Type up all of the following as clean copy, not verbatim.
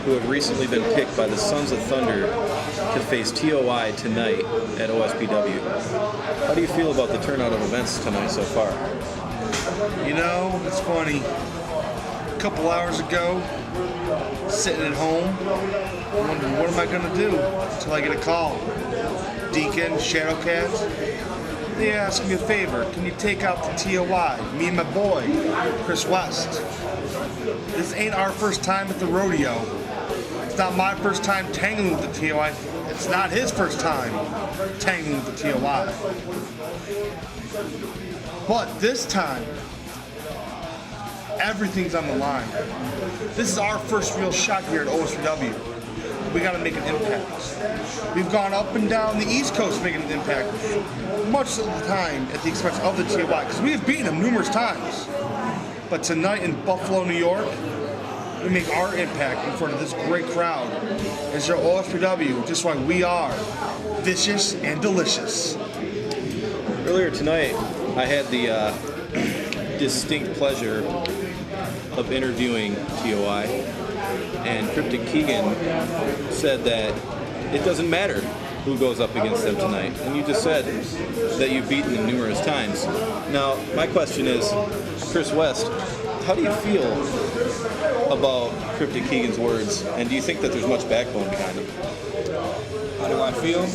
who have recently been picked by the Sons of Thunder to face TOI tonight at OSPW. How do you feel about the turnout of events tonight so far? You know, it's funny. A couple hours ago, sitting at home, wondering what am I going to do until I get a call. Deacon, Shadowcats, they asked me a favor. Can you take out the TOI? Me and my boy, Chris West. This ain't our first time at the rodeo. It's not my first time tangling with the TOI. It's not his first time tangling with the TOI. But this time, everything's on the line. This is our first real shot here at OSPW. We got to make an impact. We've gone up and down the East Coast making an impact, much of the time at the expense of the TOI, because we have beaten them numerous times. But tonight in Buffalo, New York, we make our impact in front of this great crowd. As your OSPW, just like we are, vicious and delicious. Earlier tonight, I had the distinct pleasure of interviewing TOI, and Cryptic Keegan said that it doesn't matter who goes up against them tonight. And you just said that you've beaten them numerous times. Now, my question is, Chris West, how do you feel about Cryptic Keegan's words, and do you think that there's much backbone behind them? How do I feel?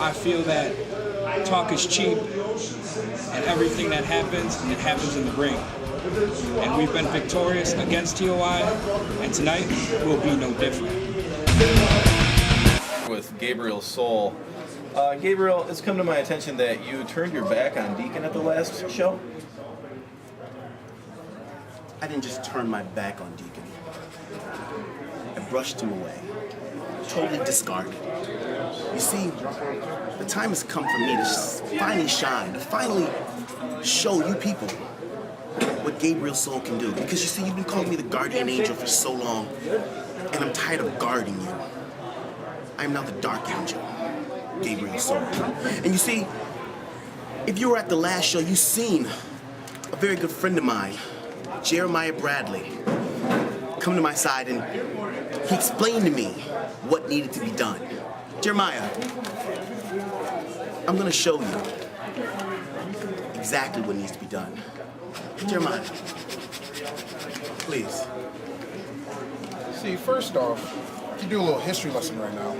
I feel that talk is cheap, and everything that happens, it happens in the ring. And we've been victorious against TOI, and tonight will be no different. With Gabriel Soul. Gabriel, it's come to my attention that you turned your back on Deacon at the last show. I didn't just turn my back on Deacon. I brushed him away. Totally discarded. You see, the time has come for me to finally shine, to finally show you people what Gabriel Soul can do. Because you see, you've been calling me the guardian angel for so long, and I'm tired of guarding you. I am now the dark angel, Gabriel Soul. And you see, if you were at the last show, you've seen a very good friend of mine, Jeremiah Bradley, come to my side, and he explained to me what needed to be done. Jeremiah, I'm gonna show you exactly what needs to be done. Jeremiah, please. See, first off, to do a little history lesson right now,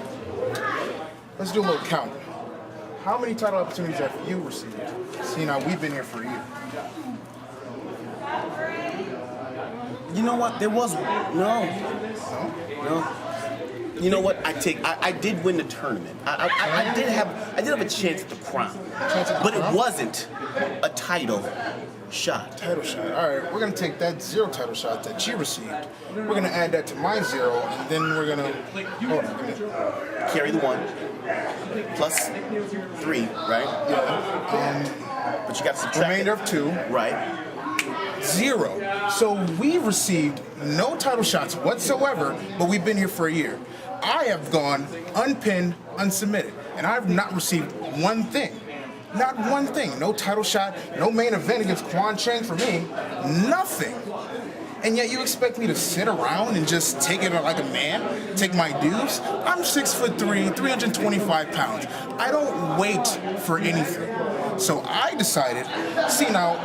let's do a little count. How many title opportunities have you received? Seeing how we've been here for a year. You know what? There was no. You know what? I did win the tournament. I did have a chance at the crown, but it wasn't a title shot. Title shot. All right, we're gonna take that 0 title shot that you received. We're gonna add that to my 0, and then we're gonna hold on a minute. Carry the 1 plus 3, right? Yeah. But you got to subtract Remainder of 2. Right. 0. So we received no title shots whatsoever, but we've been here for a year. I have gone unpinned, unsubmitted, and I have not received one thing. Not one thing. No title shot, no main event against Quan Chang for me. Nothing. And yet you expect me to sit around and just take it like a man, take my dues? I'm 6'3", 325 pounds. I don't wait for anything. So I decided, see now,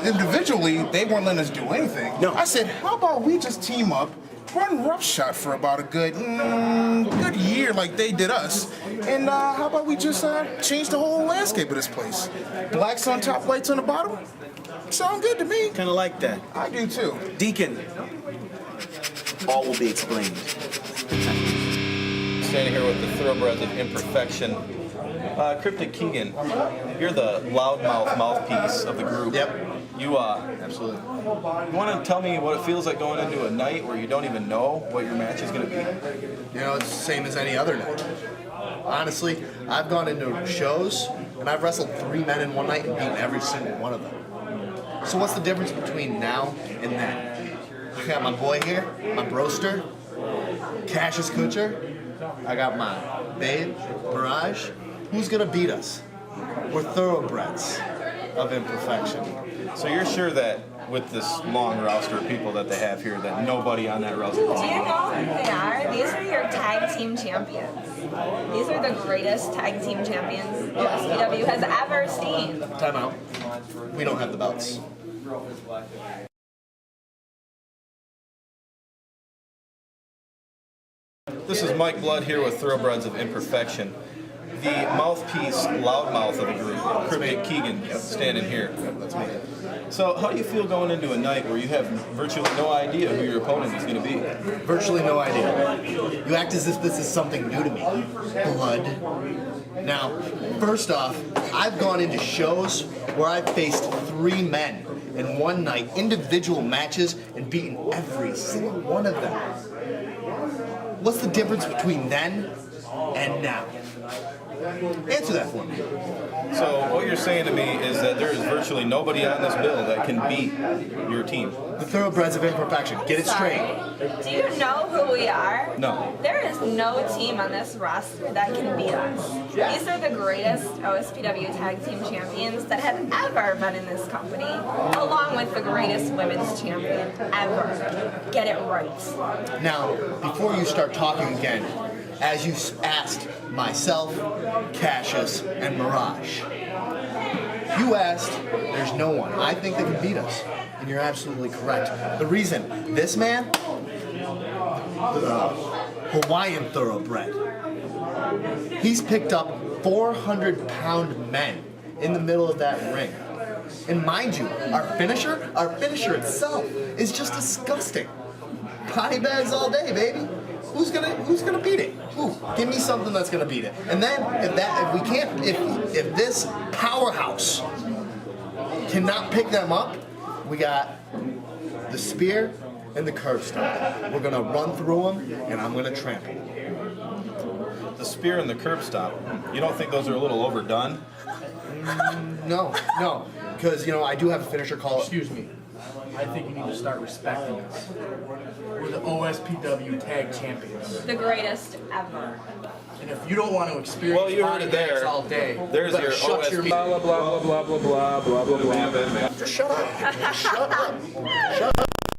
individually, they weren't letting us do anything. No. I said, how about we just team up, run roughshod for about a good year like they did us, and how about we just change the whole landscape of this place? Blacks on top, whites on the bottom? Sound good to me. Kind of like that. I do too. Deacon, all will be explained. Standing here with the thoroughbreds of imperfection. Cryptic Keegan, you're the loudmouth mouthpiece of the group. Yep. You Absolutely. You want to tell me what it feels like going into a night where you don't even know what your match is going to be? You know, it's the same as any other night. Honestly, I've gone into shows and I've wrestled 3 men in one night and beaten every single one of them. So what's the difference between now and then? I got my boy here, my broster, Cassius Kutcher. I got my babe, Mirage. Who's gonna beat us? We're thoroughbreds of imperfection. So you're sure that with this long roster of people that they have here that nobody on that roster Do you can know who they are? These are your tag team champions. These are the greatest tag team champions OSPW has ever seen. Time out. We don't have the belts. This is Mike Blood here with Thoroughbreds of Imperfection. The mouthpiece, loudmouth of the group, Cryptic Keegan, standing here. That's me. So, how do you feel going into a night where you have virtually no idea who your opponent is going to be? Virtually no idea. You act as if this is something new to me. Blood. Now, first off, I've gone into shows where I've faced 3 men in one night, individual matches, and beaten every single one of them. What's the difference between then and now? Answer that for me. So, what you're saying to me is that there is virtually nobody on this bill that can beat your team. The Thoroughbreds of Imperfection. Get it straight. Do you know who we are? No. There is no team on this roster that can beat us. These are the greatest OSPW tag team champions that have ever been in this company, along with the greatest women's champion ever. Get it right. Now, before you start talking again, as you asked myself, Cassius, and Mirage, you asked, there's no one I think that can beat us. And you're absolutely correct. The reason, this man, the Hawaiian Thoroughbred, he's picked up 400-pound men in the middle of that ring. And mind you, our finisher itself is just disgusting. Body bags all day, baby. Who's gonna beat it? Who? Give me something that's gonna beat it. And then if this powerhouse cannot pick them up, we got the spear and the curb stomp. We're gonna run through them, and I'm gonna trample them. The spear and the curb stomp. You don't think those are a little overdone? No, because I do have a finisher call. Excuse me. I think you need to start respecting us. We're the OSPW Tag Champions. The greatest ever. And if you don't want to experience Well, you heard it body bags there. all day, There's you better your shut your OSP. mouth. Blah, blah, blah, blah, blah, blah, blah, blah, blah, blah. Just shut up. Shut up. Shut up.